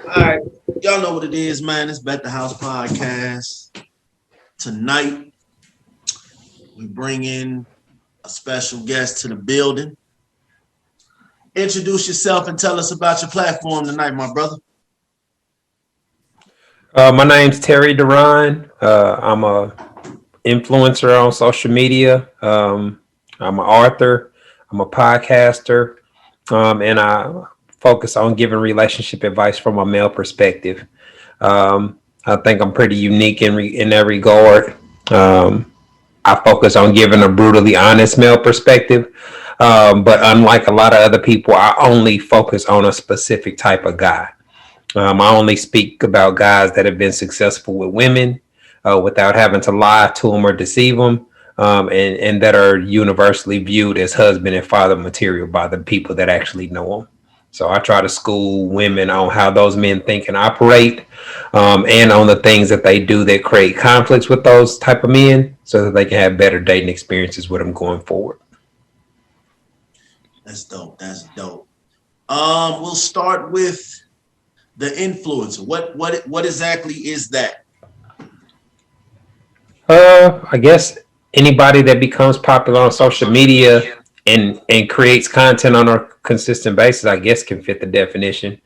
All right, y'all know what it is, man. It's Bet the House podcast. Tonight, we bring in a special guest to the building. Introduce yourself and tell us about your platform tonight, my brother. My name's Terry Deron. I'm a influencer on social media. I'm an author. I'm a podcaster, and I focus on giving relationship advice from a male perspective. I think I'm pretty unique in that regard. Um, I focus on giving a brutally honest male perspective. But unlike a lot of other people, I only focus on a specific type of guy. I only speak about guys that have been successful with women without having to lie to them or deceive them, and that are universally viewed as husband and father material by the people that actually know them. So I try to school women on how those men think and operate, and on the things that they do that create conflicts with those type of men, so that they can have better dating experiences with them going forward. That's dope. That's dope. We'll start with the influencer. What exactly is that? I guess anybody that becomes popular on social media and creates content on a consistent basis, I guess, can fit the definition.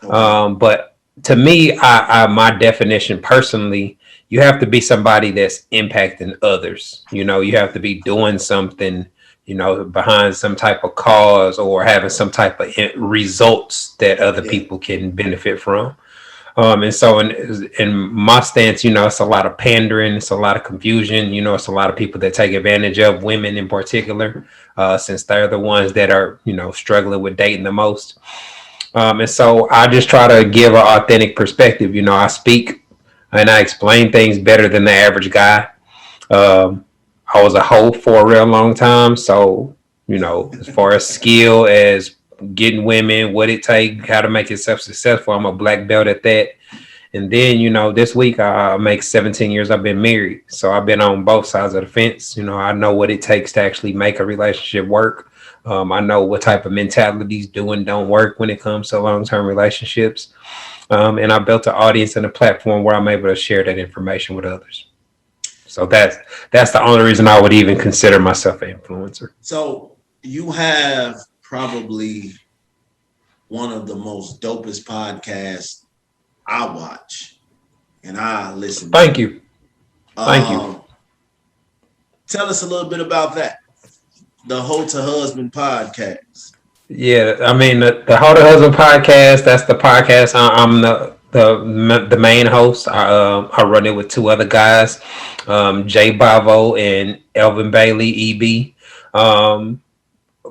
Okay. But to me, my definition personally, you have to be somebody that's impacting others. You have to be doing something, behind some type of cause or having some type of results that other Yeah. people can benefit from. And so in my stance, it's a lot of pandering, it's a lot of confusion, it's a lot of people that take advantage of women in particular, since they're the ones that are, struggling with dating the most. And so I just try to give an authentic perspective. I speak and I explain things better than the average guy. Um, I was a hoe for a real long time. So, as far as skill, as getting women, what it take, how to make yourself successful, I'm a black belt at that. And then, this week I make 17 years I've been married. So I've been on both sides of the fence. I know what it takes to actually make a relationship work. I know what type of mentalities do and don't work when it comes to long-term relationships. And I built an audience and a platform where I'm able to share that information with others. So that's the only reason I would even consider myself an influencer. So you have probably one of the most dopest podcasts I watch and I listen Thank to. you. Thank you. Um, Tell us a little bit about that. The Hoe to Husband podcast. Yeah, I mean the How to Husband podcast. That's the podcast. I'm the main host. I run it with two other guys, Jay Bavo and Elvin Bailey, EB. Um,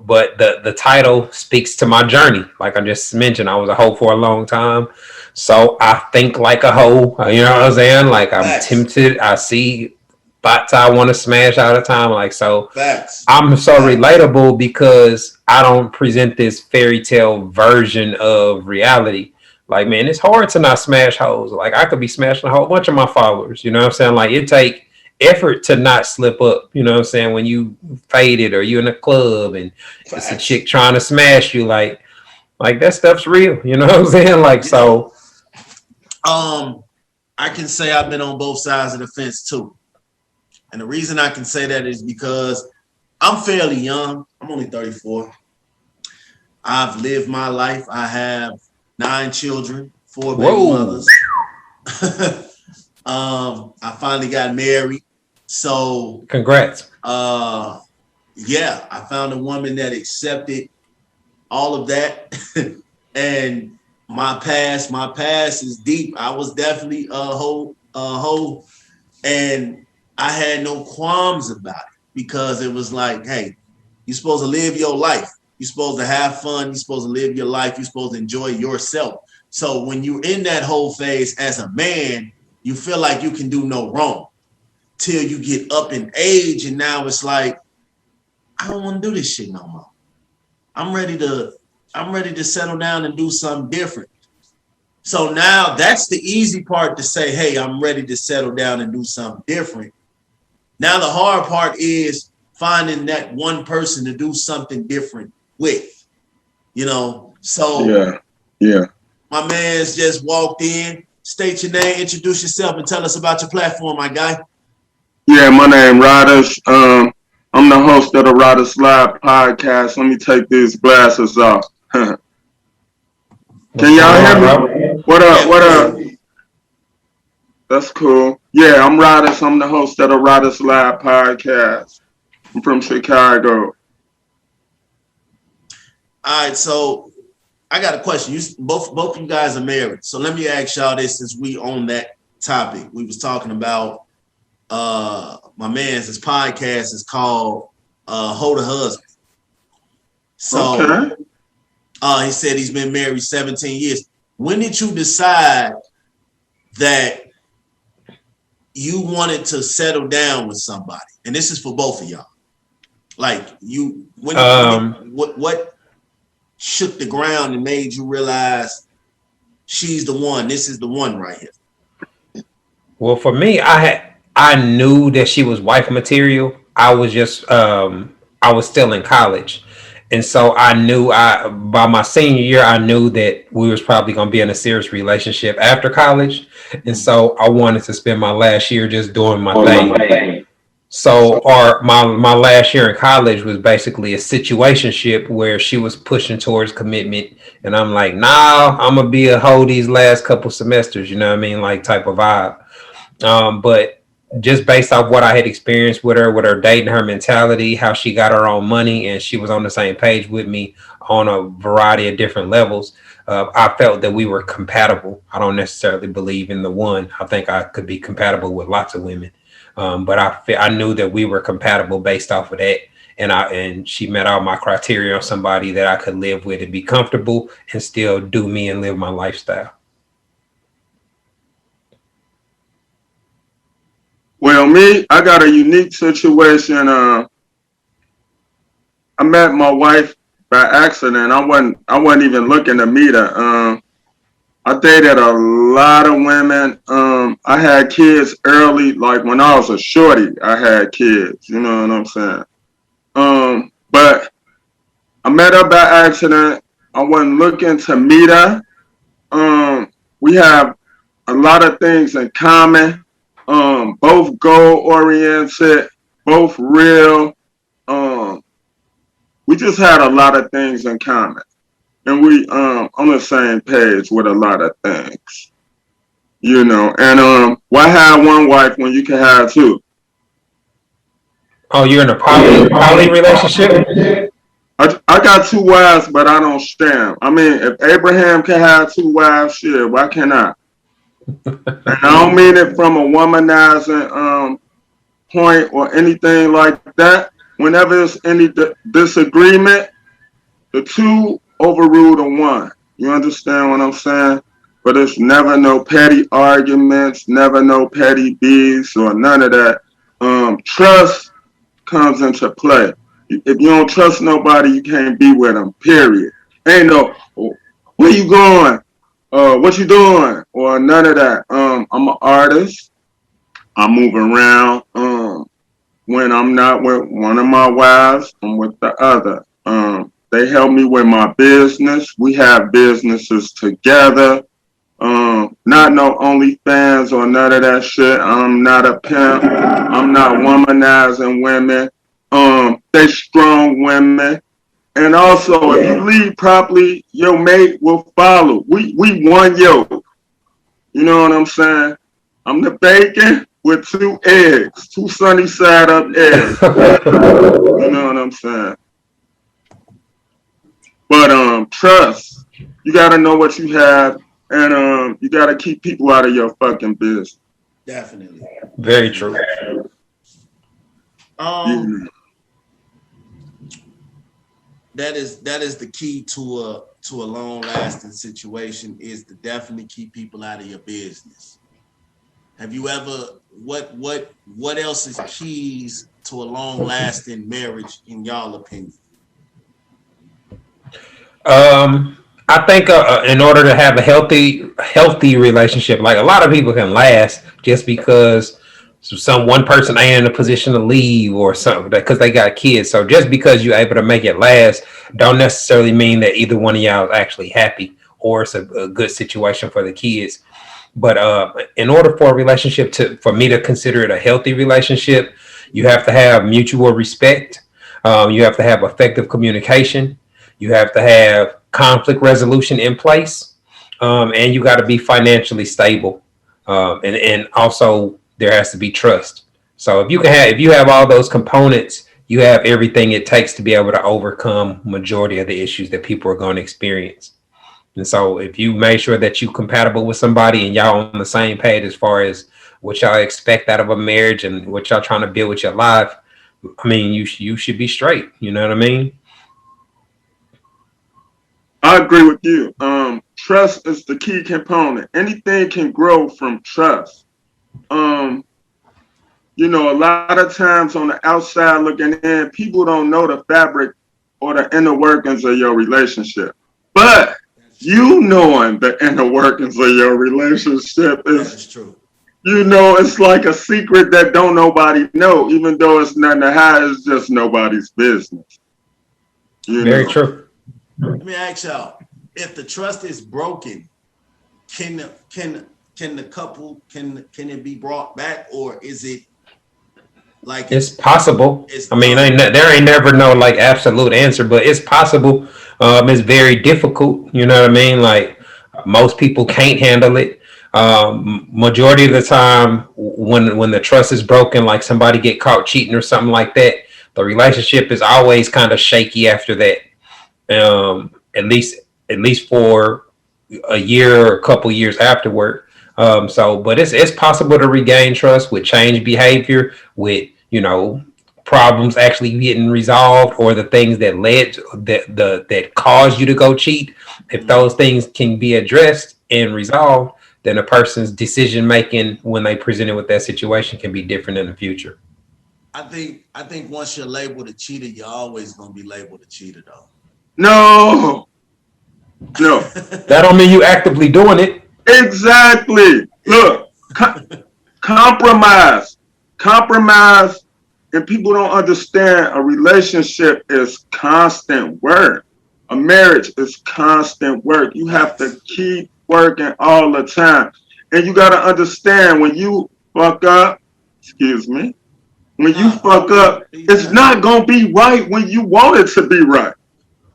but the title speaks to my journey. Like I just mentioned, I was a hoe for a long time, so I think like a hoe. You know what I'm saying? Like I'm Facts. tempted. I see thoughts I want to smash all the time. Like so, Facts. I'm so Facts. relatable because I don't present this fairy tale version of reality. Like, man, it's hard to not smash hoes. Like, I could be smashing a whole bunch of my followers. You know what I'm saying? Like, it take effort to not slip up. You know what I'm saying? When you faded or you in a club and it's a Facts. chick trying to smash you, like that stuff's real. You know what I'm saying? Like, You know, so um, I can say I've been on both sides of the fence too. And the reason I can say that is because I'm fairly young. I'm only 34. I've lived my life. I have 9 children, 4 baby whoa, mothers. I finally got married. So congrats. uh yeah, I found a woman that accepted all of that. And my past is deep. I was definitely a hoe, and I had no qualms about it because it was like, hey, you're supposed to live your life. You're supposed to have fun. You're supposed to live your life. You're supposed to enjoy yourself. So when you're in that whole phase as a man, you feel like you can do no wrong till you get up in age, and now it's like, I don't want to do this shit no more. I'm ready to I'm ready to settle down and do something different. So now that's the easy part to say, hey, I'm ready to settle down and do something different. Now the hard part is finding that one person to do something different with, you know. So Yeah, yeah. My man's just walked in. State your name, introduce yourself, and tell us about your platform, my guy. Yeah, my name Riders. I'm the host of the Riders Live podcast. Let me take these glasses off. Can y'all hear me? What up? What up? That's cool. Yeah, I'm Riders. I'm the host of the Riders Live podcast. I'm from Chicago. All right, so I got a question. You both of you guys are married, so let me ask y'all this since we on that topic. We was talking about my man's his podcast is called Hold a Husband. So Okay. he said he's been married 17 years. When did you decide that you wanted to settle down with somebody? And this is for both of y'all. Like what shook the ground and made you realize she's the one? This is the one right here. Well, for me, I knew that she was wife material. I was just I was still in college. And so I knew by my senior year, I knew that we was probably going to be in a serious relationship after college. And so I wanted to spend my last year just doing my thing. So my last year in college was basically a situationship where she was pushing towards commitment. And I'm like, nah, I'm going to be a hoe these last couple semesters, you know what I mean? Like type of vibe. But just based off what I had experienced with her dating, her mentality, how she got her own money, and she was on the same page with me on a variety of different levels, I felt that we were compatible. I don't necessarily believe in the one. I think I could be compatible with lots of women. But I knew that we were compatible based off of that. And she met all my criteria on somebody that I could live with and be comfortable and still do me and live my lifestyle. Well, me, I got a unique situation. I met my wife by accident. I wasn't even looking to meet her. I dated a lot of women. I had kids early, like when I was a shorty, I had kids, you know what I'm saying? But I met her by accident. I wasn't looking to meet her. We have a lot of things in common. Both goal oriented, both real. We just had a lot of things in common. And we on the same page with a lot of things. You know, and why have one wife when you can have two? Oh, you're in a poly relationship? I got two wives, but I don't share them. I mean, if Abraham can have two wives, shit, why can't I? And I don't mean it from a womanizing point or anything like that. Whenever there's any disagreement, the two overrule the one. You understand what I'm saying? But it's never no petty arguments, never no petty beefs or none of that. Trust comes into play. If you don't trust nobody, you can't be with them, period. Ain't no, where you going? What you doing? Or none of that. I'm an artist. I move around. When I'm not with one of my wives, I'm with the other. They help me with my business. We have businesses together. Not no OnlyFans or none of that shit. I'm not a pimp. I'm not womanizing women. They strong women. And also, if you lead properly, your mate will follow. We one yoke. You know what I'm saying? I'm the bacon with two eggs, two sunny side up eggs. You know what I'm saying? But trust. You gotta know what you have, and you gotta keep people out of your fucking business. Definitely. Very true. Yeah. That is the key to a long lasting situation, is to definitely keep people out of your business. Have you ever what else is keys to a long lasting marriage in y'all opinion? I think in order to have a healthy relationship, like a lot of people can last just because one person ain't in a position to leave or something because they got kids. So just because you're able to make it last, don't necessarily mean that either one of y'all is actually happy or it's a good situation for the kids. But in order for a relationship for me to consider it a healthy relationship, you have to have mutual respect. You have to have effective communication. You have to have conflict resolution in place, and you got to be financially stable. And also there has to be trust. So if you have all those components, you have everything it takes to be able to overcome majority of the issues that people are going to experience. And so if you make sure that you're compatible with somebody and y'all on the same page as far as what y'all expect out of a marriage and what y'all trying to build with your life, I mean, you should be straight. You know what I mean? I agree with you. Trust is the key component. Anything can grow from trust. You know, a lot of times on the outside looking in, people don't know the fabric or the inner workings of your relationship. But you knowing the inner workings of your relationship is true. You know, it's like a secret that don't nobody know, even though it's nothing to hide. It's just nobody's business. Very true. Let me ask y'all: if the trust is broken, can the couple can it be brought back, or is it like it's possible? I mean, there ain't never no like absolute answer, but it's possible. It's very difficult. You know what I mean? Like most people can't handle it. Majority of the time when the trust is broken, like somebody get caught cheating or something like that, the relationship is always kind of shaky after that. At least for a year or a couple years afterward. But it's possible to regain trust with change behavior, with, you know, problems actually getting resolved, or the things that that caused you to go cheat. If those things can be addressed and resolved, then a person's decision making when they presented with that situation can be different in the future. I think once you're labeled a cheater, you're always gonna be labeled a cheater, though. No. That don't mean you actively doing it. Exactly. Look, compromise, and people don't understand a relationship is constant work. A marriage is constant work. You have to keep working all the time. And you got to understand when you fuck up, when you fuck up, it's not going to be right when you want it to be right.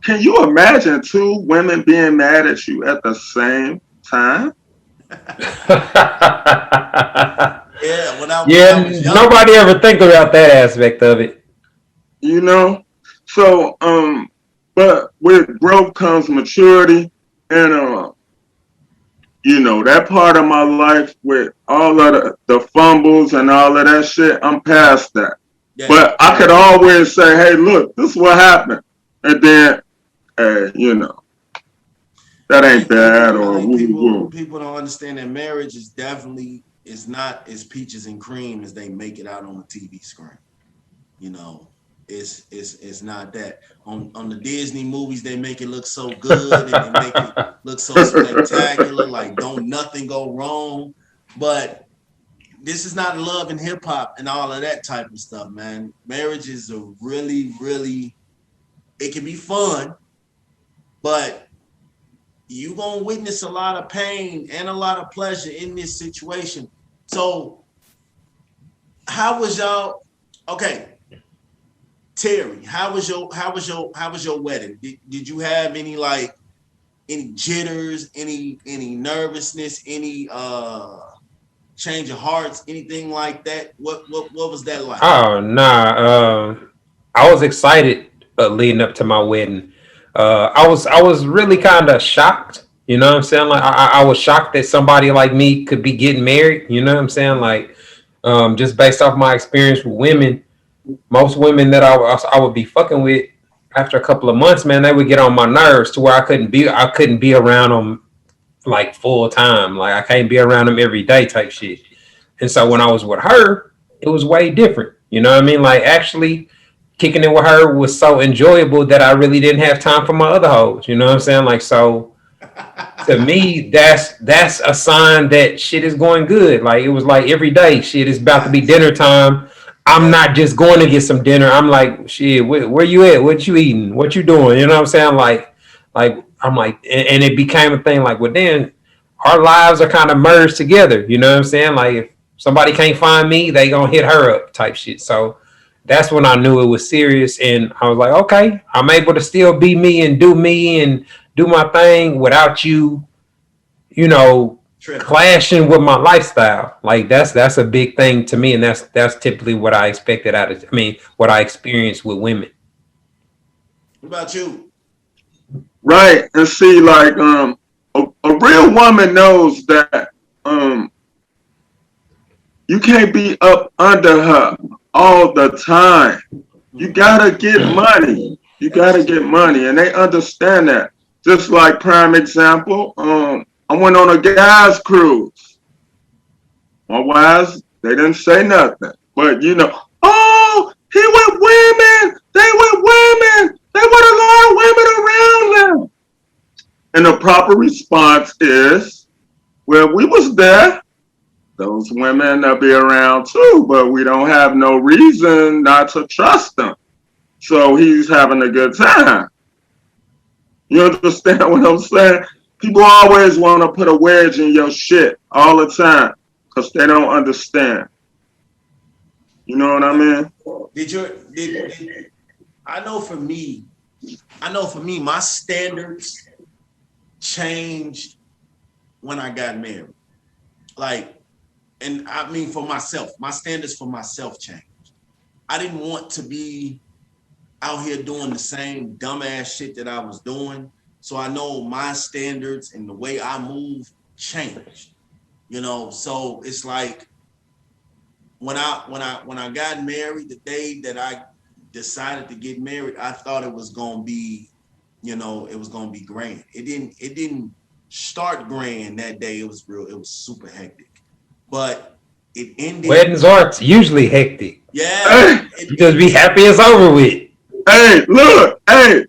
Can you imagine two women being mad at you at the same time? Nobody ever think about that aspect of it. You know? So, but with growth comes maturity, and you know, that part of my life with all of the fumbles and all of that shit, I'm past that. Yeah. But I could always say, hey, look, this is what happened. And then, you know, that ain't bad, or people don't understand that marriage is definitely is not as peaches and cream as they make it out on the TV screen. You know, it's not that. On the Disney movies, they make it look so good and they make it look so spectacular, like don't nothing go wrong. But this is not love and hip hop and all of that type of stuff, man. Marriage is a really, really, it can be fun, but you're going to witness a lot of pain and a lot of pleasure in this situation. So how was y'all, okay, Terry, how was your wedding? Did you have any jitters, any nervousness, any change of hearts, anything like that? What was that like? Oh, nah. I was excited leading up to my wedding. I was really kind of shocked. You know what I'm saying? Like I was shocked that somebody like me could be getting married. You know what I'm saying? Like just based off my experience with women, most women that I would be fucking with after a couple of months, man, they would get on my nerves to where I couldn't be around them like full time. Like I can't be around them every day type shit. And so when I was with her, it was way different. You know what I mean? Like actually kicking it with her was so enjoyable that I really didn't have time for my other hoes. You know what I'm saying? Like, so to me, that's a sign that shit is going good. Like it was like every day shit is about to be dinner time. I'm not just going to get some dinner. I'm like, shit, where you at? What you eating? What you doing? You know what I'm saying? Like Like, I'm like, and it became a thing like, well, then our lives are kind of merged together. You know what I'm saying? Like, if somebody can't find me, they gonna hit her up type shit. So that's when I knew it was serious. And I was like, okay, I'm able to still be me and do my thing without you, you know, clashing with my lifestyle. Like that's a big thing to me. And that's typically what I expected what I experienced with women. What about you? Right. And see, like, a real woman knows that you can't be up under her all the time. You gotta get money. You gotta get money. And they understand that. Just like prime example, I went on a guys cruise. My wives, they didn't say nothing. But you know, oh, he with women, they with women, they with a lot of women around them. And the proper response is, well, we was there. Those women will be around too, but we don't have no reason not to trust them. So he's having a good time. You understand what I'm saying? People always want to put a wedge in your shit all the time because they don't understand. You know what I mean? I know for me, my standards changed when I got married. Like, and I mean for myself, my standards for myself changed. I didn't want to be out here doing the same dumbass shit that I was doing. So I know my standards and the way I move changed. You know, so it's like when I got married, the day that I decided to get married, I thought it was gonna be, you know, it was gonna be grand. It didn't start grand that day. It was super hectic. But it ended. Weddings are usually hectic. Yeah. You just be happy it's over with. Hey, look, hey,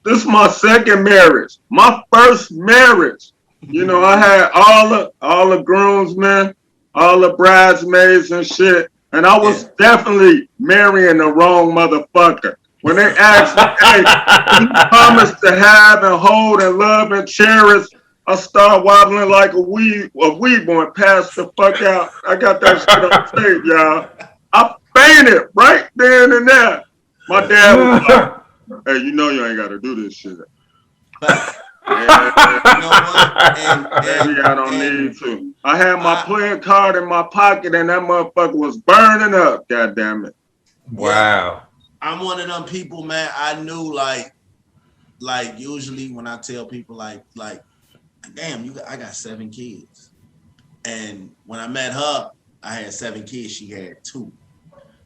this is my second marriage. My first marriage. You know, I had all the groomsmen, all the bridesmaids and shit. And I was definitely marrying the wrong motherfucker. When they asked me, hey, you promise to have and hold and love and cherish, I start wobbling like a weed boy, pass the fuck out. I got that shit on tape, y'all. I fainted right then and there. My dad was like, hey, you know you ain't got to do this shit. Maybe I don't need to. I had my playing card in my pocket and that motherfucker was burning up. God damn it. Wow. I'm one of them people, man. I knew like usually when I tell people like, damn, I got 7 kids. And when I met her, I had 7 kids. She had 2.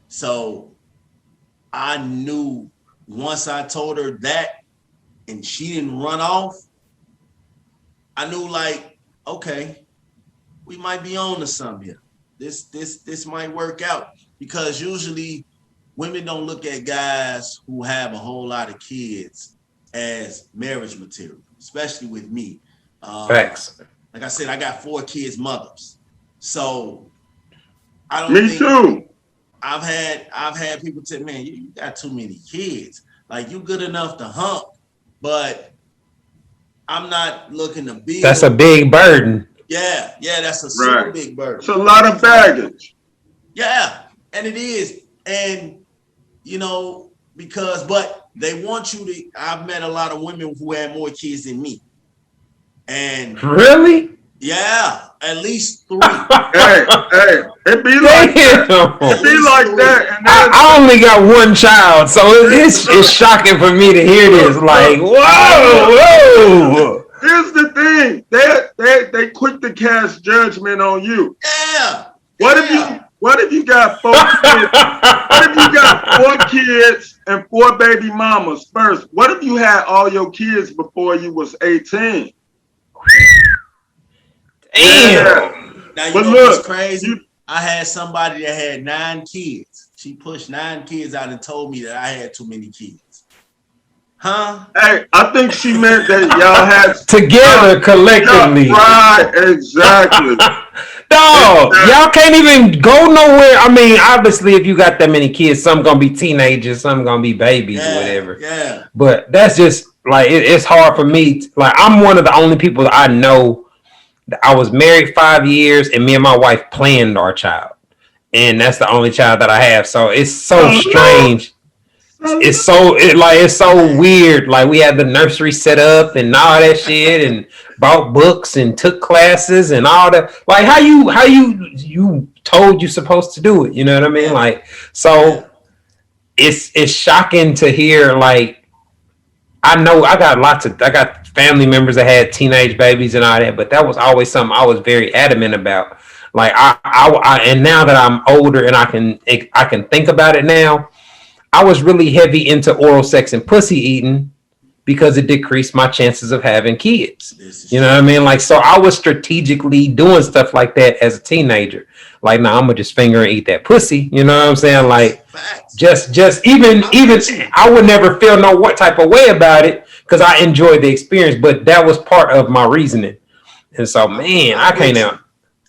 So I knew once I told her that and she didn't run off, I knew like, okay, we might be on to something here. This might work out, because usually women don't look at guys who have a whole lot of kids as marriage material, especially with me. Facts. Like I said, I got 4 kids' mothers. So I don't Me too. I've had people say, man, you got too many kids. Like, you good enough to hump, but I'm not looking to be. That's a big burden. Yeah, that's a super big burden. It's a lot of baggage. Yeah, and it is. And, you know, but they want you to, I've met a lot of women who had more kids than me. And really? Yeah, at least 3. hey, it be like that. It be like that. And I only got 1 child, so it's shocking for me to hear this. Like, whoa. Here's the thing: they quick to cast judgment on you. Yeah. What if you got 4 kids? What if you got 4 kids and 4 baby mamas first? What if you had all your kids before you was 18? Damn. Yeah. Now, you know what's crazy? I had somebody that had 9 kids. She pushed 9 kids out and told me that I had too many kids. Huh? Hey, I think she meant that y'all had together collectively. Right, exactly. Dog, y'all can't even go nowhere. I mean, obviously, if you got that many kids, some gonna be teenagers, some gonna be babies or whatever. Yeah. But that's just like it's hard for me. Like I'm one of the only people that I know that I was married 5 years, and me and my wife planned our child, and that's the only child that I have. So it's so strange. It's so weird. Like we had the nursery set up and all that shit, and bought books and took classes and all that. Like how you told you supposed to do it. You know what I mean? Like so, it's shocking to hear. Like I know I got family members that had teenage babies and all that, but that was always something I was very adamant about. Like and now that I'm older and I can think about it now. I was really heavy into oral sex and pussy eating because it decreased my chances of having kids. You know what I mean? Like, so I was strategically doing stuff like that as a teenager. Like, now I'm gonna just finger and eat that pussy. You know what I'm saying? Like, just even I would never feel no what type of way about it because I enjoyed the experience. But that was part of my reasoning. And so, man, I can't now.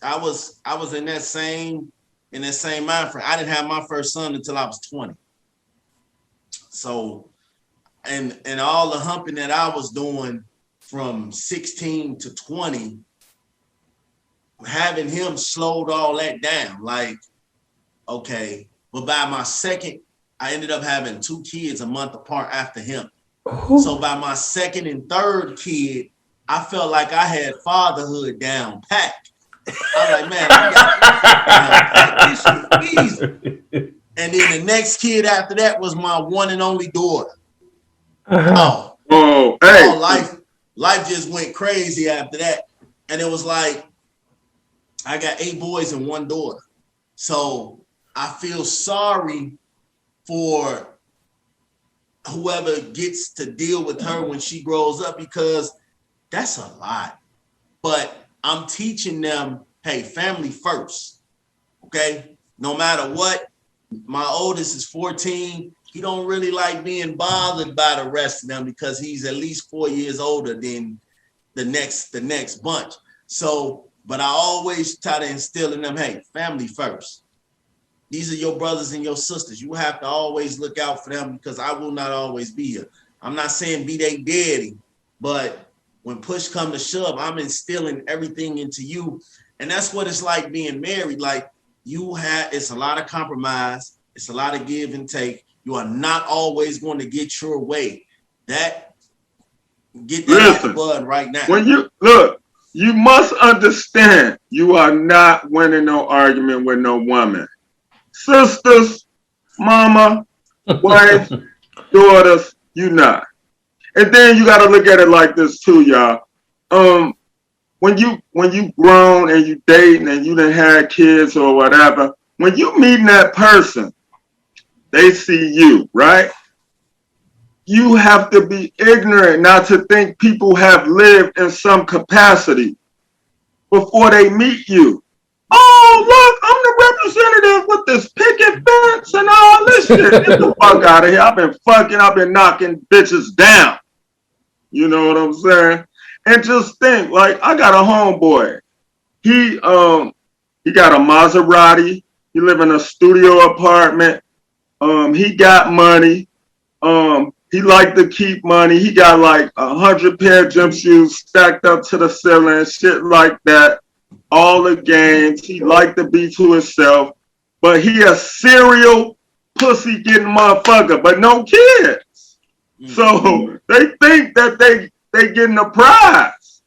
I was in that same mind frame. I didn't have my first son until I was 20. So, and all the humping that I was doing from 16 to 20, having him slowed all that down. Like, okay, but by my second, I ended up having 2 kids a month apart after him. Ooh. So by my second and third kid, I felt like I had fatherhood down packed. I was like, man, I got this easy. And then the next kid after that was my one and only daughter. Life just went crazy after that. And it was like, I got 8 boys and 1 daughter. So I feel sorry for whoever gets to deal with her when she grows up, because that's a lot. But I'm teaching them, hey, family first. Okay? No matter what. My oldest is 14. He don't really like being bothered by the rest of them because he's at least 4 years older than the next bunch. So, but I always try to instill in them, hey, family first. These are your brothers and your sisters. You have to always look out for them because I will not always be here. I'm not saying be their daddy, but when push come to shove, I'm instilling everything into you. And that's what it's like being married. Like, it's a lot of compromise. It's a lot of give and take. You are not always going to get your way. Get that out the bud right now. When you look, you must understand you are not winning no argument with no woman. Sisters, mama, wife, daughters, you not. And then you got to look at it like this too, y'all. When you grown and you dating and you done had kids or whatever, when you meeting that person, they see you, right? You have to be ignorant not to think people have lived in some capacity before they meet you. Oh, look, I'm the representative with this picket fence and all this shit. Get the fuck out of here. I've been knocking bitches down. You know what I'm saying? And just think, like, I got a homeboy. He got a Maserati. He live in a studio apartment. He got money. He liked to keep money. He got like 100 pair of gym shoes stacked up to the ceiling, shit like that. All the games. He liked to be to himself. But he a serial pussy getting motherfucker, but no kids. So they think that they getting a prize.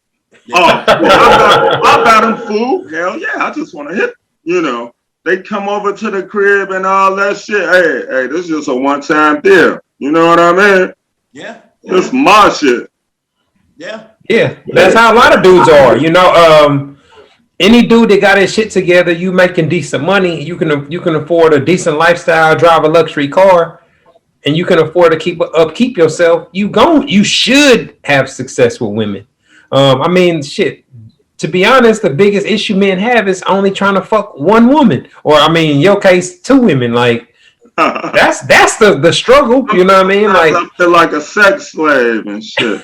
Oh, well, I got him food. Hell yeah, I just want to hit, you know. They come over to the crib and all that shit. Hey, this is just a one-time deal. You know what I mean? Yeah. It's my shit. Yeah. Yeah, that's how a lot of dudes are. You know, any dude that got his shit together, you making decent money, you can afford a decent lifestyle, drive a luxury car, and you can afford to keep yourself. You should have success with women. I mean, shit. To be honest, the biggest issue men have is only trying to fuck one woman, or I mean, in your case, 2 women. Like that's the struggle. You know what I mean? Like I feel like a sex slave and shit.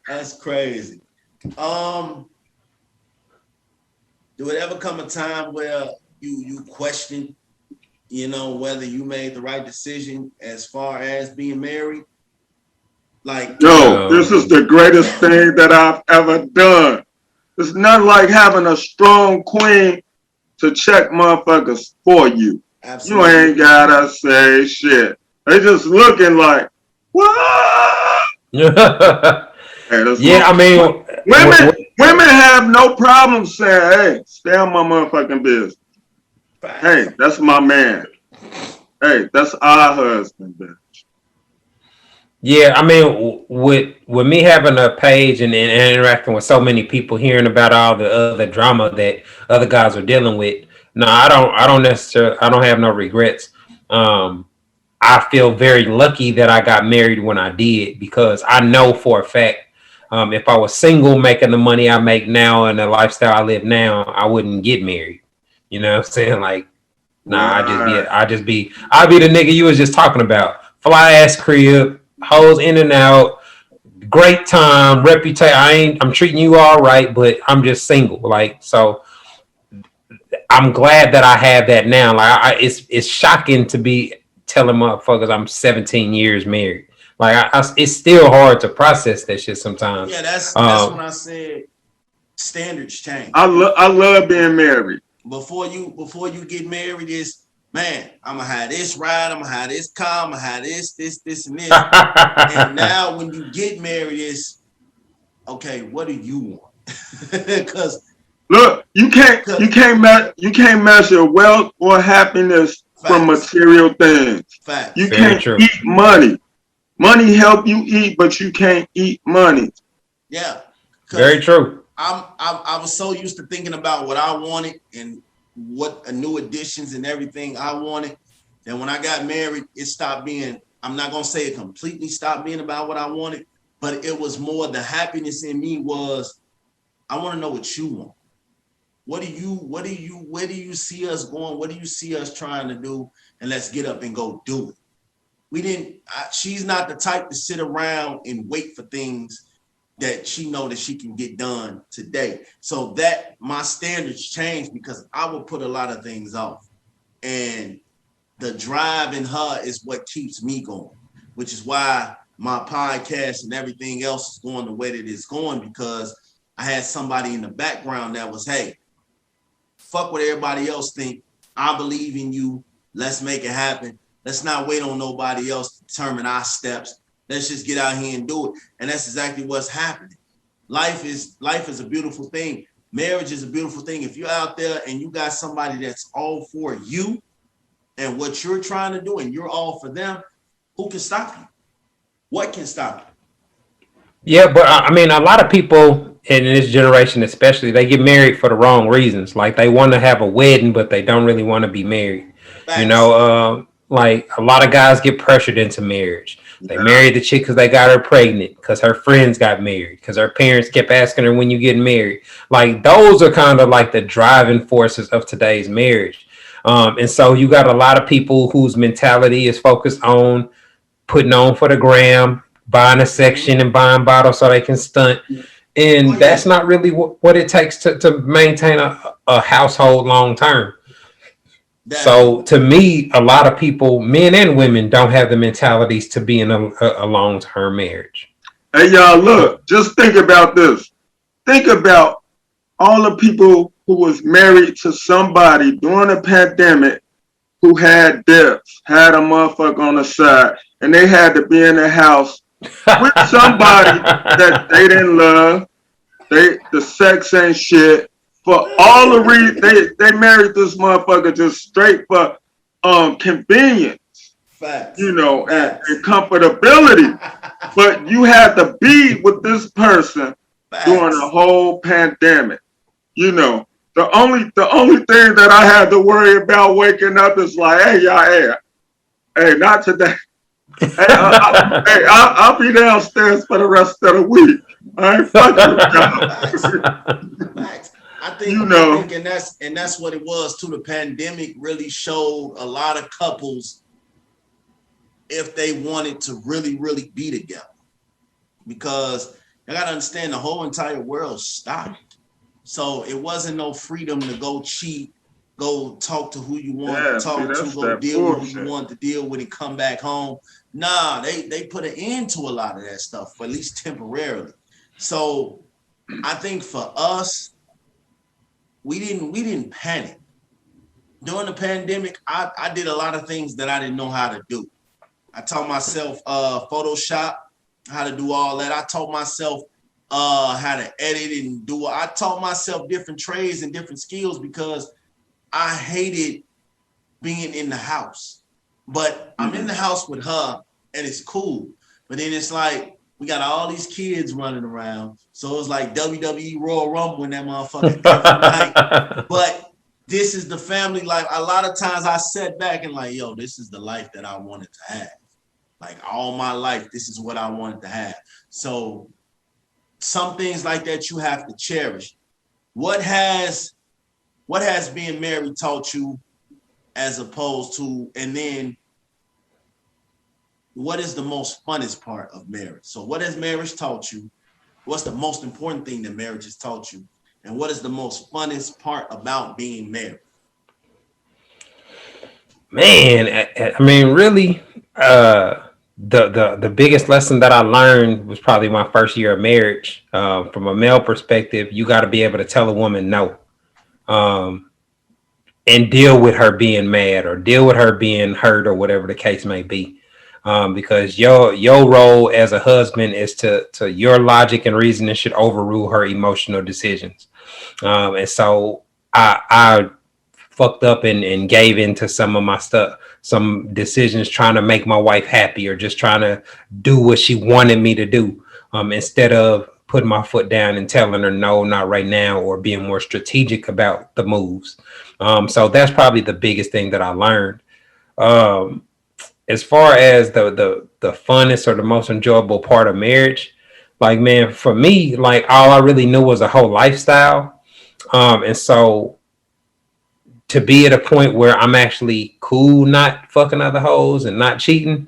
That's crazy. Do it ever come a time where you question, you know, whether you made the right decision as far as being married. Like, Yo, this is the greatest thing that I've ever done. It's not like having a strong queen to check motherfuckers for you. absolutely. You ain't gotta say shit. They just looking like, what? Hey, Yeah, I mean, women have no problem saying, hey, stay on my motherfucking business. Hey, that's my man. Hey, that's our husband, bitch. yeah, I mean, with me having a page and interacting with so many people, hearing about all the other drama that other guys are dealing with, no, I don't necessarily, I don't have no regrets. I feel very lucky that I got married when I did, because I know for a fact, if I was single making the money I make now and the lifestyle I live now, I wouldn't get married. You know what I'm saying? Like, nah, Right. I'd be the nigga you was just talking about. Fly ass crib, hoes in and out, great time, reputation. I'm treating you all right, but I'm just single. Like, so I'm glad that I have that now. Like, it's shocking to be telling motherfuckers I'm 17 years married. Like, it's still hard to process that shit sometimes. Yeah, that's when I said standards change. I love being married. Before you get married, is man, I'm gonna have this ride, I'm gonna have this car, I'm gonna have this, and this. And now when you get married, is okay, what do you want? Because look, you can't measure wealth or happiness from material things. Facts. You can't eat money. Money help you eat, but you can't eat money. Yeah. Very true. I was so used to thinking about what I wanted and what new additions and everything I wanted. And when I got married, it stopped being, I'm not going to say it completely stopped being about what I wanted, but it was more the happiness in me was, I want to know what you want. Where do you see us going? What do you see us trying to do? And let's get up and go do it. She's not the type to sit around and wait for things that she know that she can get done today. So that my standards changed because I will put a lot of things off. And the drive in her is what keeps me going, which is why my podcast and everything else is going the way that it's going, because I had somebody in the background that was, hey, fuck what everybody else think. I believe in you. Let's make it happen. Let's not wait on nobody else to determine our steps. Let's just get out here and do it. And that's exactly what's happening. Life is a beautiful thing. Marriage is a beautiful thing. If you're out there and you got somebody that's all for you and what you're trying to do and you're all for them, who can stop you? What can stop you? Yeah, but I mean, a lot of people in this generation, especially, they get married for the wrong reasons. Like, they want to have a wedding, but they don't really want to be married. Facts. You know, like a lot of guys get pressured into marriage. They married the chick because they got her pregnant, because her friends got married, because her parents kept asking her when you get married. Like, those are kind of like the driving forces of today's marriage. And so you got a lot of people whose mentality is focused on putting on for the gram, buying a section and buying bottles so they can stunt. And that's not really what it takes to maintain a household long term. So to me, a lot of people, men and women, don't have the mentalities to be in a long-term marriage. Hey, y'all, look, just think about this. Think about all the people who was married to somebody during a pandemic who had debts, had a motherfucker on the side, and they had to be in the house with somebody that they didn't love. The sex ain't shit. For all the reasons they married this motherfucker just straight for convenience. Facts. You know, and comfortability. But you had to be with this person during the whole pandemic. You know, the only thing that I had to worry about waking up is like, hey, y'all, hey, not today. Hey, I'll be downstairs for the rest of the week. I ain't fucking with y'all. I think, and that's what it was too. The pandemic really showed a lot of couples if they wanted to really, really be together, because you gotta understand the whole entire world stopped. So it wasn't no freedom to go cheat go talk to who you want to Yeah, see, talk to, that's go that deal with who you bullshit. want to deal with, and come back home. Nah, they put an end to a lot of that stuff, for at least temporarily. So I think for us, we didn't panic. During the pandemic, I did a lot of things that I didn't know how to do. I taught myself Photoshop, how to do all that. I taught myself how to edit and do. I taught myself different trades and different skills because I hated being in the house. But I'm in the house with her and it's cool. But then it's like we got all these kids running around. So it's like WWE Royal Rumble in that motherfucker every night. But this is the family life. A lot of times I sat back and like, yo, this is the life that I wanted to have. Like all my life, this is what I wanted to have. So some things like that you have to cherish. What has being married taught you as opposed to, and then what is the most funnest part of marriage? So what has marriage taught you? What's the most important thing that marriage has taught you? And what is the most funnest part about being married? Man, I mean, really, the biggest lesson that I learned was probably my first year of marriage. From a male perspective, you got to be able to tell a woman no, um, and deal with her being mad or deal with her being hurt or whatever the case may be. Because your role as a husband is to your logic and reasoning should overrule her emotional decisions. And so I fucked up and gave into some of my stuff, some decisions trying to make my wife happy or just trying to do what she wanted me to do, instead of putting my foot down and telling her no, not right now, or being more strategic about the moves. So that's probably the biggest thing that I learned. Um, as far as the funnest or the most enjoyable part of marriage, like man, for me, like all I really knew was a whole lifestyle. And so to be at a point where I'm actually cool not fucking other hoes and not cheating,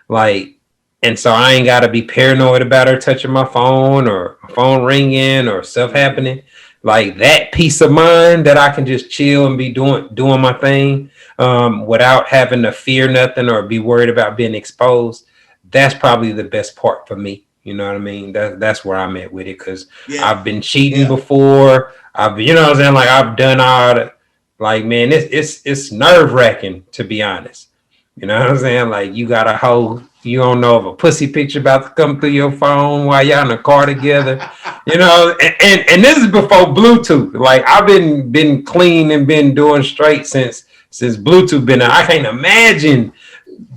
like, and so I ain't got to be paranoid about her touching my phone or my phone ringing or stuff happening. Like that peace of mind that I can just chill and be doing my thing, without having to fear nothing or be worried about being exposed. That's probably the best part for me. You know what I mean? That's where I'm at with it because Yeah, I've been cheating yeah. before. You know what I'm saying? Like I've done all the, like man, it's nerve wracking to be honest. You know what I'm saying? Like you got a whole, you don't know if a pussy picture about to come through your phone while y'all in the car together. You know, and this is before Bluetooth. Like I've been clean and been doing straight since Bluetooth been out. I can't imagine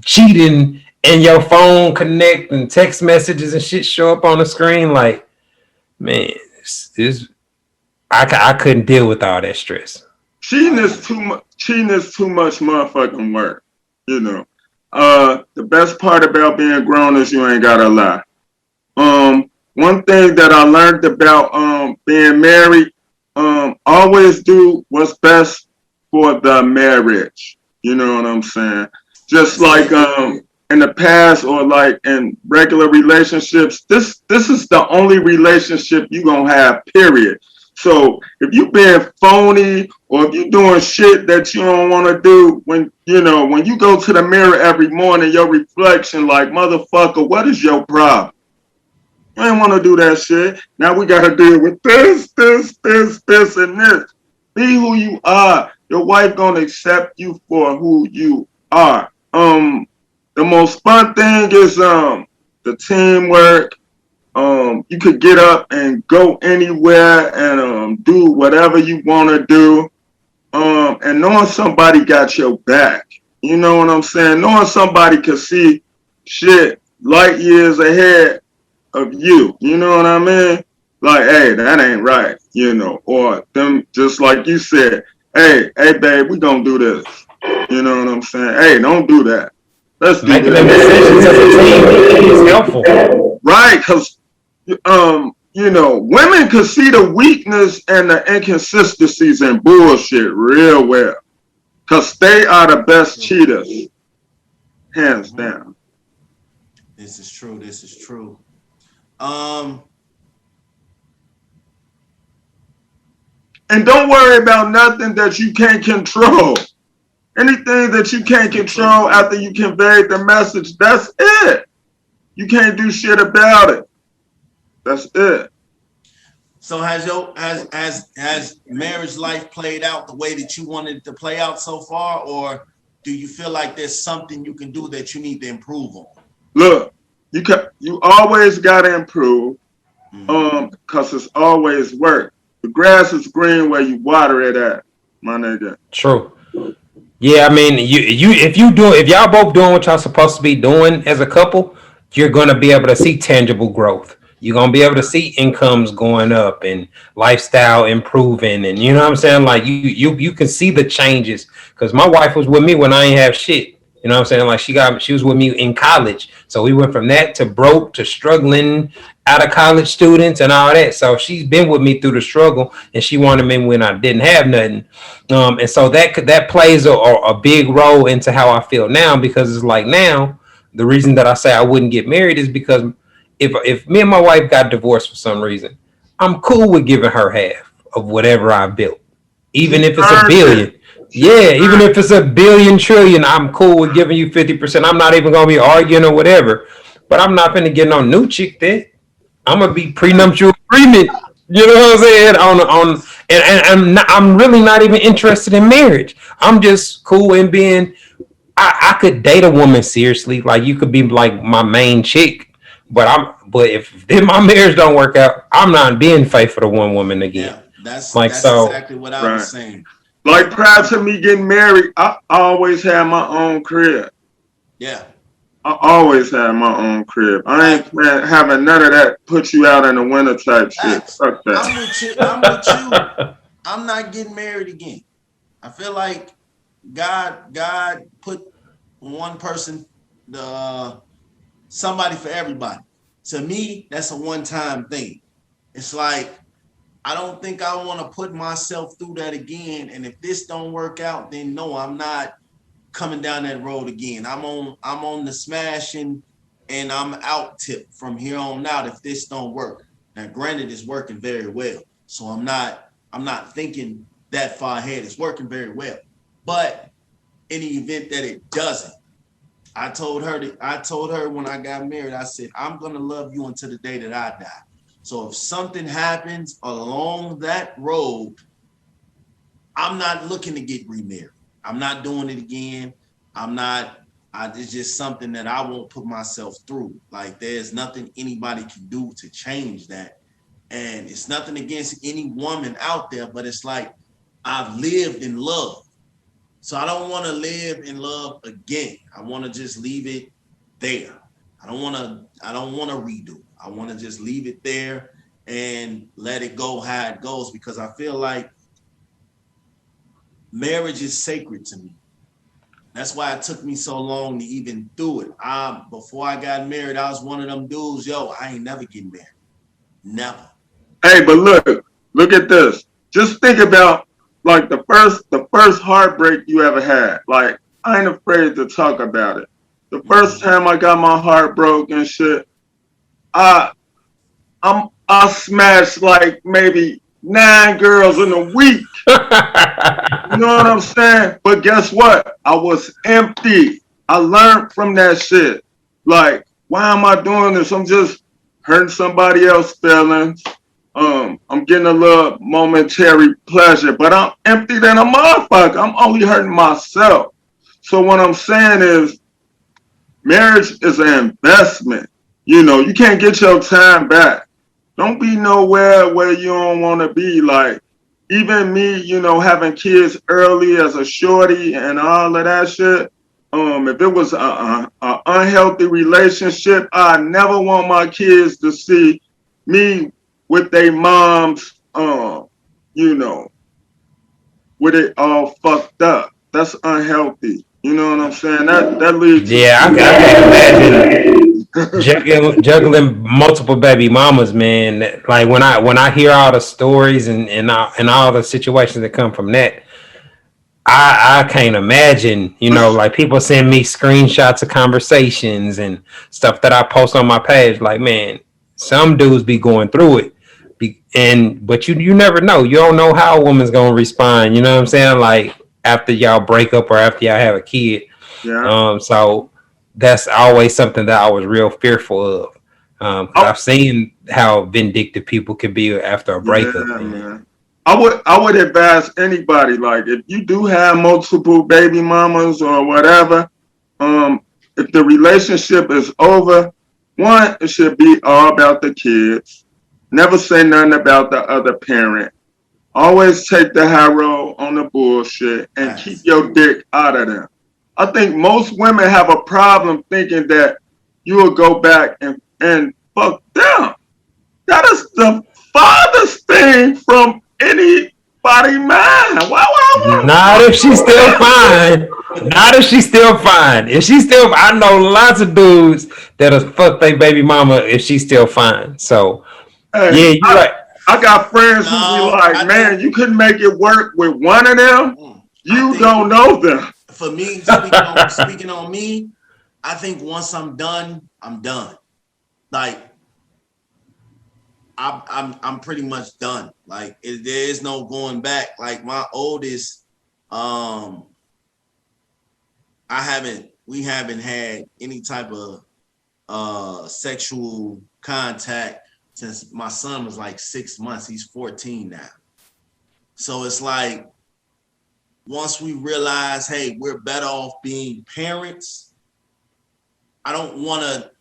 cheating and your phone connect and text messages and shit show up on the screen. Like, man, this I couldn't deal with all that stress. Cheating is too much. Cheating is too much motherfucking work. You know. The best part about being grown is you ain't gotta lie. One thing that I learned about being married, always do what's best for the marriage. You know what I'm saying? Just That's like it. in the past or like in regular relationships, this is the only relationship you gonna have, period. So if you being phony or if you doing shit that you don't want to do, when you go to the mirror every morning, your reflection like motherfucker, what is your problem? I didn't want to do that shit. Now we got to deal with this, and this. Be who you are. Your wife gonna accept you for who you are. The most fun thing is the teamwork. You could get up and go anywhere and do whatever you want to do. And knowing somebody got your back. You know what I'm saying? Knowing somebody could see shit light years ahead of you. You know what I mean? Like, hey, that ain't right. Or them just like you said, hey, babe, we gonna do this. You know what I'm saying? Hey, don't do that. Let's do Making them this. decisions as a team is helpful. Right, because women can see the weakness and the inconsistencies and bullshit real well. Cause they are the best True. cheaters, hands Mm-hmm. down. This is true. This is true. Um, And don't worry about nothing that you can't control. Anything that you can't control after you convey the message, that's it. You can't do shit about it. That's it. So has marriage life played out the way that you wanted it to play out so far, or do you feel like there's something you can do that you need to improve on? Look, you always gotta improve, because it's always work. The grass is green where you water it at, my nigga. True. Yeah, I mean, if y'all both doing what y'all supposed to be doing as a couple, you're gonna be able to see tangible growth. You're gonna be able to see incomes going up and lifestyle improving, and you know what I'm saying. Like you can see the changes. Because my wife was with me when I ain't have shit. You know what I'm saying? Like she was with me in college, so we went from that to broke to struggling, out of college students and all that. So she's been with me through the struggle, and she wanted me when I didn't have nothing. And so that plays a big role into how I feel now, because it's like now the reason that I say I wouldn't get married is because if me and my wife got divorced for some reason, I'm cool with giving her half of whatever I built, even if it's $1 billion. Yeah, even if it's $1 billion trillion, I'm cool with giving you 50%. I'm not even gonna be arguing or whatever. But I'm not gonna get no new chick there. I'm gonna be prenuptial agreement. You know what I'm saying? And I'm really not even interested in marriage. I'm just cool in being. I could date a woman seriously. Like you could be like my main chick. But if my marriage don't work out, I'm not being faithful to one woman again. Yeah, that's exactly what I was saying. Like prior to me getting married, I always had my own crib. Yeah. I always had my own crib. I ain't having none of that put you out in the winter type shit. Fuck that. I'm with you. I'm not getting married again. I feel like God put one person, somebody for everybody. To me, that's a one-time thing. It's like, I don't think I want to put myself through that again. And if this don't work out, then no, I'm not coming down that road again. I'm on the smashing and I'm out tip from here on out if this don't work. Now, granted, it's working very well. So I'm not thinking that far ahead. It's working very well. But in the event that it doesn't, I told her when I got married, I said, I'm gonna love you until the day that I die. So if something happens along that road, I'm not looking to get remarried. I'm not doing it again. It's just something that I won't put myself through. Like there's nothing anybody can do to change that. And it's nothing against any woman out there, but it's like I've lived in love. So I don't want to live in love again. I want to just leave it there. I don't want to redo. I want to just leave it there and let it go how it goes, because I feel like marriage is sacred to me. That's why it took me so long to even do it. Before I got married, I was one of them dudes, I ain't never getting married. Never. Hey, but look at this. Just think about like the first heartbreak you ever had. Like, I ain't afraid to talk about it. The first time I got my heart broke and shit, I smashed like maybe 9 girls in a week. You know what I'm saying? But guess what? I was empty. I learned from that shit. Like, why am I doing this? I'm just hurting somebody else's feelings. I'm getting a little momentary pleasure, but I'm empty than a motherfucker. I'm only hurting myself. So what I'm saying is, marriage is an investment. You know, you can't get your time back. Don't be nowhere where you don't want to be. Like, even me, having kids early as a shorty and all of that shit, if it was an unhealthy relationship, I never want my kids to see me with their moms, with it all fucked up. That's unhealthy. You know what I'm saying? That leads. Yeah, I can't imagine juggling multiple baby mamas, man. Like when I hear all the stories and all the situations that come from that, I can't imagine. Like people send me screenshots of conversations and stuff that I post on my page. Like, man, some dudes be going through it But you never know. You don't know how a woman's gonna respond. You know what I'm saying? Like after y'all break up or after y'all have a kid. Yeah. So that's always something that I was real fearful of. Because I've seen how vindictive people can be after a breakup. Yeah, man. I would advise anybody, like, if you do have multiple baby mamas or whatever, if the relationship is over, one, it should be all about the kids. Never say nothing about the other parent. Always take the high road on the bullshit and keep Facts. your dick out of them. I think most women have a problem thinking that you will go back and fuck them. That is the farthest thing from anybody mind. Why would I want to Not if she's still fine. Not if she's still fine. If she's still, I know lots of dudes that'll fuck their baby mama if she's still fine. So Hey, yeah, you're right. I got friends who be No, like, I man, think you couldn't make it work with one of them. I You think don't know them. for me, speaking on me, I think once I'm done, I'm done. Like I'm pretty much done. Like there is no going back. Like my oldest, we haven't had any type of sexual contact since my son was like 6 months. He's 14 now. So it's like once we realize, hey, we're better off being parents, I don't want to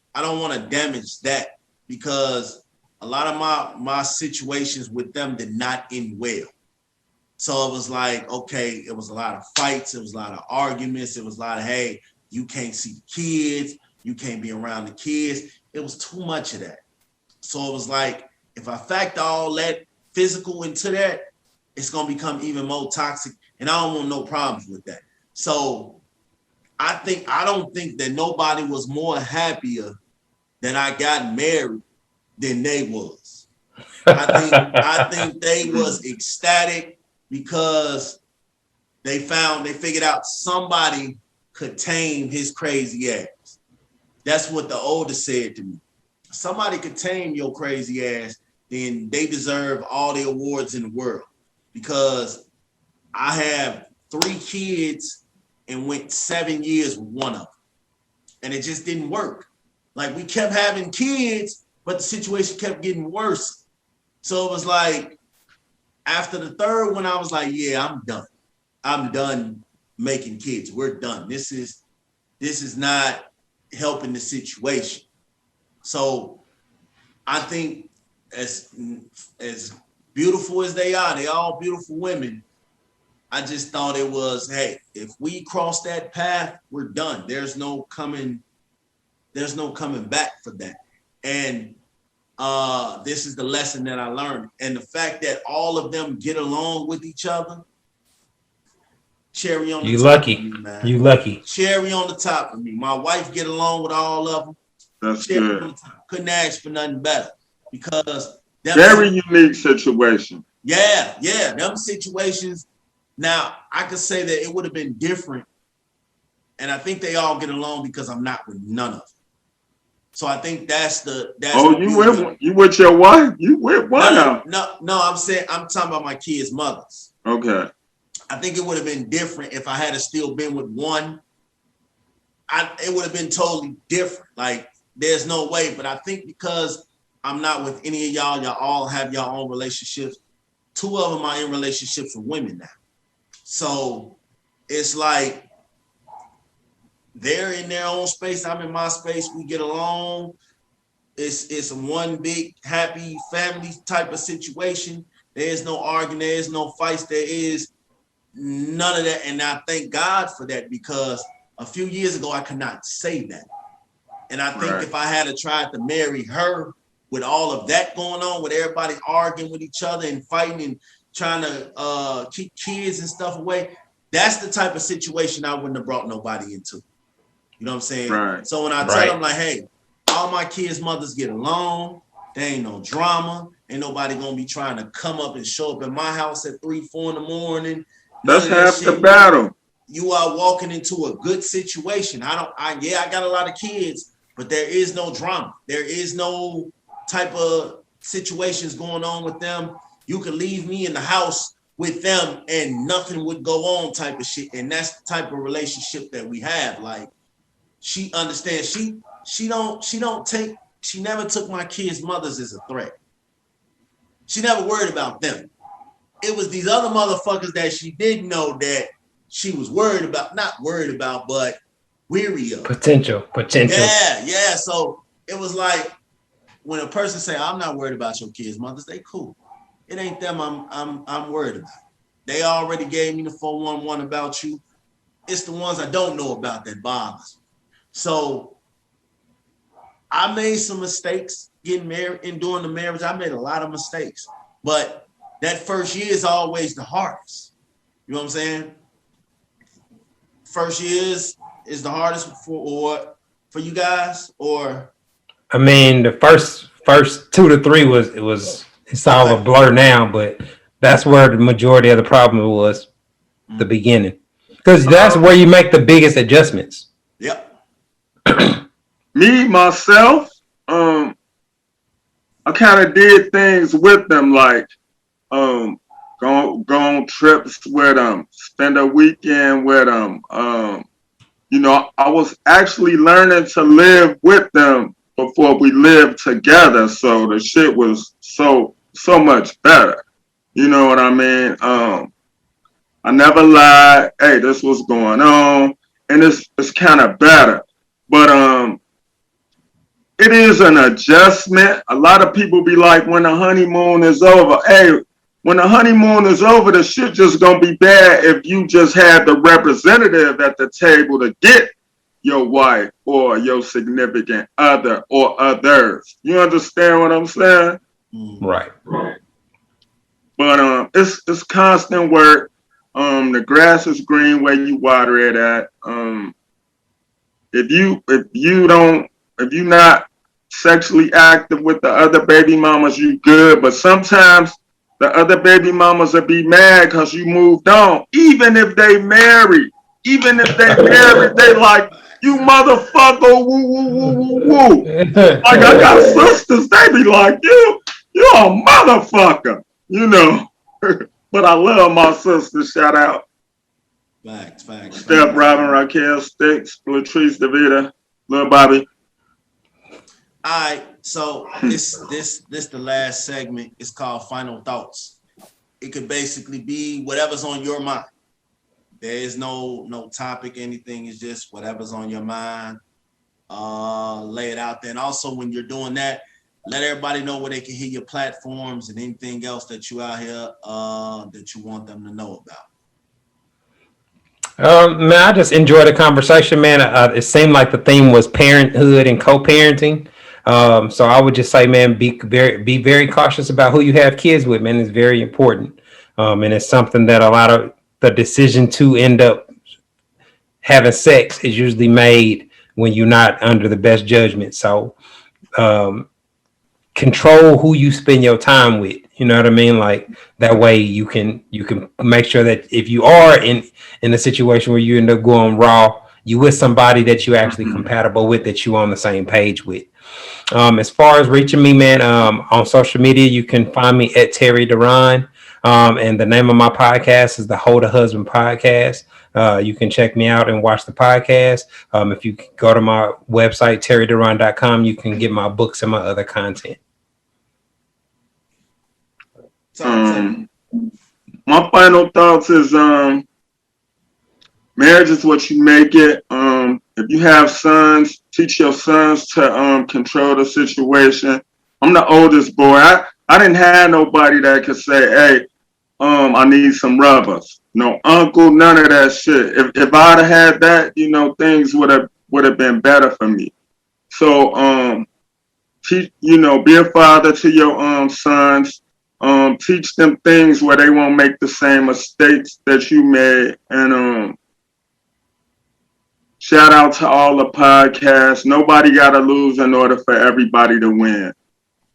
damage that because a lot of my situations with them did not end well. So it was like, okay, it was a lot of fights, it was a lot of arguments, it was a lot of, hey, you can't see the kids, you can't be around the kids. It was too much of that. So it was like, if I factor all that physical into that, it's gonna become even more toxic, and I don't want no problems with that. So I don't think that nobody was more happier that I got married than they was. I think they was ecstatic because they figured out somebody could tame his crazy ass. That's what the oldest said to me. Somebody could tame your crazy ass, then they deserve all the awards in the world. Because I have 3 kids and went 7 years with one of them. And it just didn't work. Like we kept having kids, but the situation kept getting worse. So it was like, after the 3rd one, I was like, yeah, I'm done. I'm done making kids. We're done. This is not helping the situation. So I think as beautiful as they are, they all beautiful women. I just thought it was, hey, if we cross that path, we're done. There's no coming back for that. And this is the lesson that I learned. And the fact that all of them get along with each other, cherry on the You top lucky. of me, man. You lucky. Cherry on the top of me. My wife get along with all of them. That's Cherry good. on the top. Couldn't ask for nothing better because Very unique situation. Yeah, them situations. Now I could say that it would have been different, and I think they all get along because I'm not with none of them. So I think that's you with your wife? You with one of them? No. I'm talking about my kids' mothers. Okay. I think it would have been different if I had still been with one. It would have been totally different. Like there's no way. But I think because I'm not with any of y'all all have your own relationships. 2 of them are in relationships with women now. So it's like they're in their own space. I'm in my space. We get along. It's one big happy family type of situation. There is no arguing. There is no fights. There is none of that. And I thank God for that because a few years ago, I could not say that. And I think if I had tried to marry her with all of that going on, with everybody arguing with each other and fighting and trying to keep kids and stuff away, that's the type of situation I wouldn't have brought nobody into. You know what I'm saying? Right. So when I tell them like, hey, all my kids' mothers get along, there ain't no drama, ain't nobody gonna be trying to come up and show up at my house at 3, 4 in the morning. That's half the battle. You are walking into a good situation. I got a lot of kids, but there is no drama. There is no type of situations going on with them. You could leave me in the house with them and nothing would go on type of shit. And that's the type of relationship that we have. Like, she understands. She never took my kids' mothers as a threat. She never worried about them. It was these other motherfuckers that she didn't know that she was worried about, not worried about, but weary of. Potential. Yeah. So it was like, when a person say, I'm not worried about your kids' mothers, they cool. It ain't them I'm worried about. They already gave me the 411 about you. It's the ones I don't know about that bothers me. So I made some mistakes getting married and doing the marriage. I made a lot of mistakes, but that first year is always the hardest. You know what I'm saying? First year is the hardest for you guys, or? I mean, the first 2 to 3 it's all a blur now, but that's where the majority of the problem was, the beginning, because that's where you make the biggest adjustments. Yep. Me, myself, I kind of did things with them, like go on trips with them, spend a weekend with them. You know, I was actually learning to live with them before we lived together, so the shit was so much better. You know what I mean? I never lied. Hey, this was going on, and it's kind of better. But it is an adjustment. A lot of people be like, when the honeymoon is over, hey, when the honeymoon is over, the shit just gonna be bad if you just had the representative at the table to get your wife or your significant other or others. You understand what I'm saying? Right. But it's constant work. The grass is green where you water it at. If you're not sexually active with the other baby mamas, you good. But sometimes the other baby mamas will be mad because you moved on. Even if they married, they like, you motherfucker, woo, woo, woo, woo, woo. Like, I got sisters, they be like, you're a motherfucker, you know. But I love my sisters, shout out. Facts. Steph, Robin, Raquel, Sticks, Latrice, Davida, Lil Bobby. All right, so this the last segment. It's called Final Thoughts. It could basically be whatever's on your mind. There is no topic, anything. It's just whatever's on your mind. Lay it out there. And also, when you're doing that, let everybody know where they can hear your platforms and anything else that you out here that you want them to know about. Man, I just enjoyed the conversation, man. It seemed like the theme was parenthood and co-parenting. So I would just say, man, be very cautious about who you have kids with, man. It's very important. And it's something that a lot of the decision to end up having sex is usually made when you're not under the best judgment. So control who you spend your time with. You know what I mean? Like, that way you can make sure that if you are in a situation where you end up going raw, you with somebody that you actually compatible with, that you on the same page with. As far as reaching me, man, on social media, you can find me at Terry Deron. And the name of my podcast is the Hold a Husband Podcast. You can check me out and watch the podcast. If you go to my website, terryderon.com, you can get my books and my other content. My final thoughts is marriage is what you make it. If you have sons, teach your sons to control the situation. I'm the oldest boy. I didn't have nobody that could say, hey, I need some rubbers. No uncle, none of that shit. If I'd have had that, you know, things would have been better for me. So be a father to your sons. Teach them things where they won't make the same mistakes that you made. And shout out to all the podcasts. Nobody got to lose in order for everybody to win.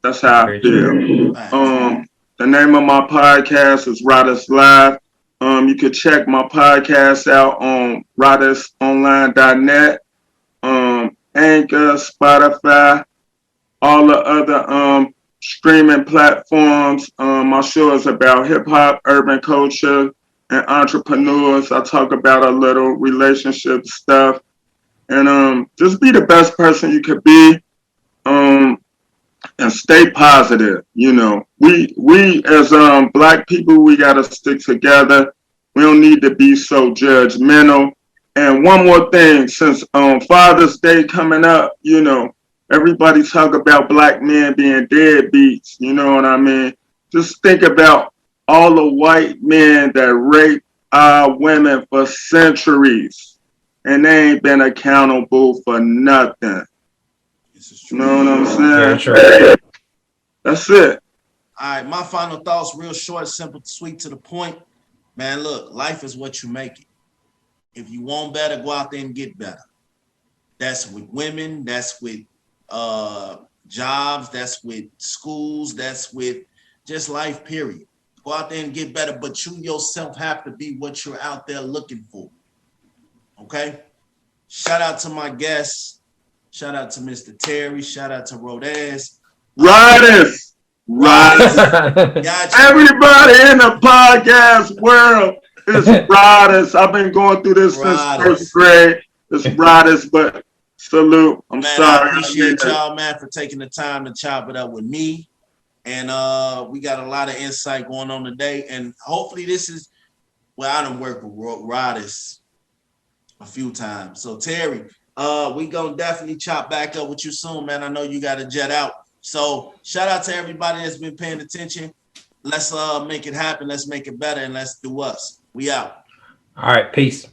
That's how I feel. The name of my podcast is Riders Live. You can check my podcast out on ridersonline.net, Anchor, Spotify, all the other streaming platforms. My show is about hip hop, urban culture, and entrepreneurs. I talk about a little relationship stuff, and just be the best person you could be. Um, and stay positive. You know, we as black people, we gotta stick together. We don't need to be so judgmental. And one more thing, since Father's Day coming up, you know, everybody talk about black men being deadbeats. You know what I mean? Just think about all the white men that raped our women for centuries, and they ain't been accountable for nothing. You know what I'm saying? Very true. That's it. All right, my final thoughts, real short, simple, sweet, to the point. Man, look, life is what you make it. If you want better, go out there and get better. That's with women, that's with jobs, that's with schools, that's with just life, period. Go out there and get better, but you yourself have to be what you're out there looking for. Okay? Shout out to my guests. Shout out to Mr. Terry. Shout out to Rodez. Riders. Gotcha. Everybody in the podcast world is riders. I've been going through this since first grade. It's riders, but salute. I'm sorry. I appreciate y'all, man, for taking the time to chop it up with me. And we got a lot of insight going on today. And hopefully this is, well, I done worked with riders a few times. So Terry, we gonna definitely chop back up with you soon, man. I know you got to jet out. So shout out to everybody that's been paying attention. Let's make it happen. Let's make it better, and let's do us. We out. All right, peace.